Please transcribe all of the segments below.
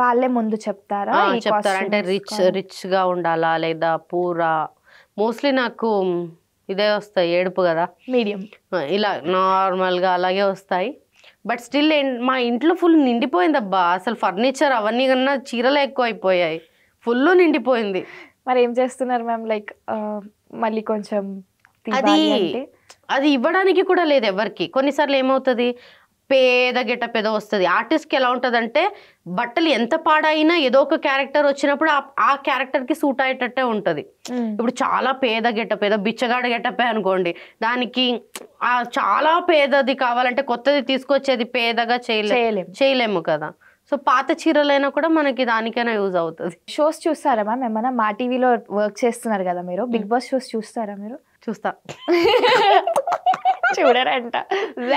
వాళ్ళే ముందు చెప్తారా ఈ చెప్తారు. అంటే కాస్ట్యూమ్స్ రిచ్‌గా ఉండాలా? లేదా పూరా? మోస్ట్‌లీ నాకు ఇదే వస్తాయి ఏడుపు గదా! మీడియం ఇలా నార్మల్‌గా అలాగే వస్తాయి. బట్ స్టిల్ మా ఇంట్లో ఫుల్ నిండిపోయిందబ్బా! అసలు ఫర్నిచర్ అవన్నీ కన్నా చీరలే ఎక్కువైపోయాయి. ఫుల్లు నిండిపోయింది. మరి ఏం చేస్తున్నారు మ్యామ్? లైక్ మళ్ళీ కొంచెం అది తీయాలి అంటే అది ఇవ్వడానికి కూడా లేదు ఎవరికీ. కొన్నిసార్లు ఏమవుతది, పేద గెటప్ ఏదో వస్తది. ఆర్టిస్ట్‌కి ఎలా ఉంటదంటే, బట్టలు ఎంత పాడైనా ఏదో ఒక క్యారెక్టర్ వచ్చినప్పుడు ఆ క్యారెక్టర్‌కి సూట్ అయ్యేటట్టే ఉంటది. ఇప్పుడు చాలా పేద గెటప్ ఏదో బిచ్చగాడు గెటపే అనుకోండి. దానికి చాలా పేదది కావాలంటే కొత్తది తీసుకొచ్చేది పేదగా చేయలేము. చేయలేము కదా! సో, పాత చీరలైనా కూడా మనకి దానికైనా యూజ్ అవుతది. షోస్ చూస్తారా మ్యామ్? ఏమన్నా మా టీవీలో వర్క్ చేస్తున్నారు కదా మీరు. బిగ్ బాస్ షోస్ చూస్తారా మీరు? చూస్తా. చూడరంట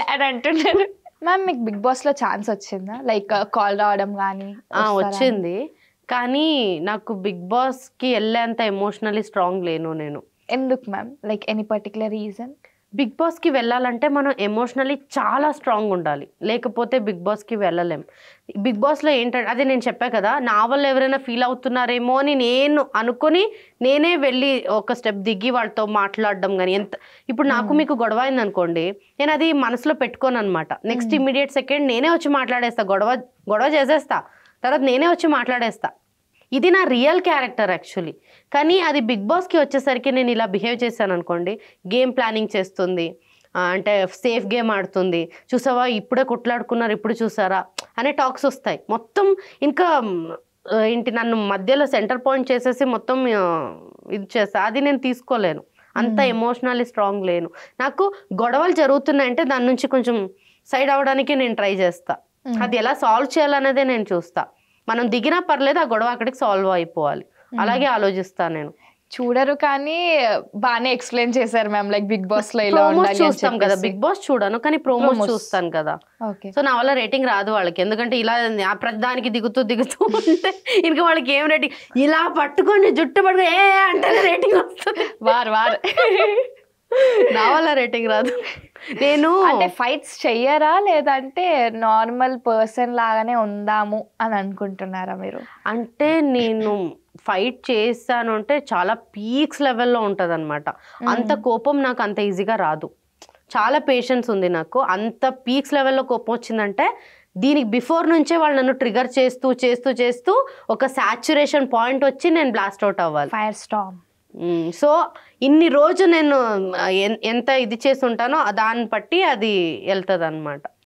అని అంటున్నారు. మ్యామ్ మీకు బిగ్ బాస్ లో ఛాన్స్ వచ్చిందా? లైక్ కాల్ రావడం కానీ వచ్చింది. కానీ నాకు బిగ్ బాస్‌కి ఎళ్ళేంత ఎమోషనల్లీ స్ట్రాంగ్ లేను నేను. ఎందుకు ma'am? Like any particular reason? Big బాస్‌కి వెళ్ళాలంటే మనం ఎమోషనల్లీ చాలా స్ట్రాంగ్ ఉండాలి. లేకపోతే బిగ్ బాస్‌కి వెళ్ళలేం. బిగ్ బాస్‌లో ఏంటంటే అదే నేను చెప్పా కదా! నా వల్ల ఎవరైనా ఫీల్ అవుతున్నారేమో అని నేను అనుకోని నేనే వెళ్ళి ఒక స్టెప్ దిగి వాళ్ళతో మాట్లాడడం గాని ఇప్పుడు నాకు మీకు గొడవ అయిందనుకోండి, నేను అది మనసులో పెట్టుకోననమాట. నెక్స్ట్ ఇమ్మీడియేట్ సెకండ్ నేనే వచ్చి మాట్లాడేస్తా. గొడవ చేసేస్తా. తర్వాత నేనే వచ్చి మాట్లాడేస్తా. ఇది నా రియల్ క్యారెక్టర్ యాక్చువల్లీ. కానీ అది బిగ్ బాస్‌కి వచ్చేసరికి నేను ఇలా బిహేవ్ చేశాననుకోండి, గేమ్ ప్లానింగ్ చేస్తుంది. అంటే సేఫ్ గేమ్ ఆడుతుంది. చూసావా ఇప్పుడే కొట్లాడుకున్నారు ఇప్పుడు చూసారా? అనే టాక్స్ వస్తాయి. మొత్తం ఇంకా ఏంటి నన్ను మధ్యలో సెంటర్ పాయింట్ చేసేసి మొత్తం ఇది చేస్తా. అది నేను తీసుకోలేను. అంత ఎమోషనల్లీ స్ట్రాంగ్ లేను. నాకు గొడవలు జరుగుతున్నాయంటే దాని నుంచి కొంచెం సైడ్ అవ్వడానికి నేను ట్రై చేస్తా. అది ఎలా సాల్వ్ చేయాలనేదే నేను చూస్తా. మనం దిగినా పర్లేదు ఆ గొడవ అక్కడికి సాల్వ్ అయిపోవాలి. అలాగే ఆలోచిస్తా నేను. చూడరు కానీ బాగానే ఎక్స్ప్లెయిన్ చేశారు మ్యామ్. లైక్ బిగ్ బాస్ లో ఇలా ప్రోమోస్ ఉండాలి అని చూస్తాం కదా. చెప్పేసి. బిగ్ బాస్ చూడను కానీ ప్రోమోస్ చూస్తాను కదా. ఓకే. సో నా వల్ల రేటింగ్ రాదు వాళ్ళకి. ఎందుకంటే ఇలా ప్రతిదానికి దిగుతూ ఉంటే ఇంకా వాళ్ళకి ఏం రేటింగ్, ఇలా పట్టుకొని జుట్టు పట్టుకొని అంటేనే రేటింగ్ వస్తుంది. వార్ నా వల్ల రేటింగ్ రాదు. నేను అంటే ఫైట్స్ చెయ్యరా లేదంటే నార్మల్ పర్సన్ లాగానే ఉందాము అని అనుకుంటున్నారా మీరు? అంటే నేను ఫైట్ చేస్తాను అంటే చాలా పీక్స్ లెవెల్లో ఉంటుంది అనమాట. అంత కోపం నాకు అంత ఈజీగా రాదు. చాలా పేషెన్స్ ఉంది నాకు. అంత పీక్స్ లెవెల్లో కోపం వచ్చిందంటే దీనికి బిఫోర్ నుంచే వాళ్ళు నన్ను ట్రిగర్ చేస్తూ ఒక సాచురేషన్ పాయింట్ వచ్చి నేను బ్లాస్ట్ అవుట్ అవ్వాలి. Fire Storm. సో ఇన్ని రోజు నేను ఎంత ఇది చేసి ఉంటానో దాన్ని బట్టి అది వెళ్తుంది అనమాట.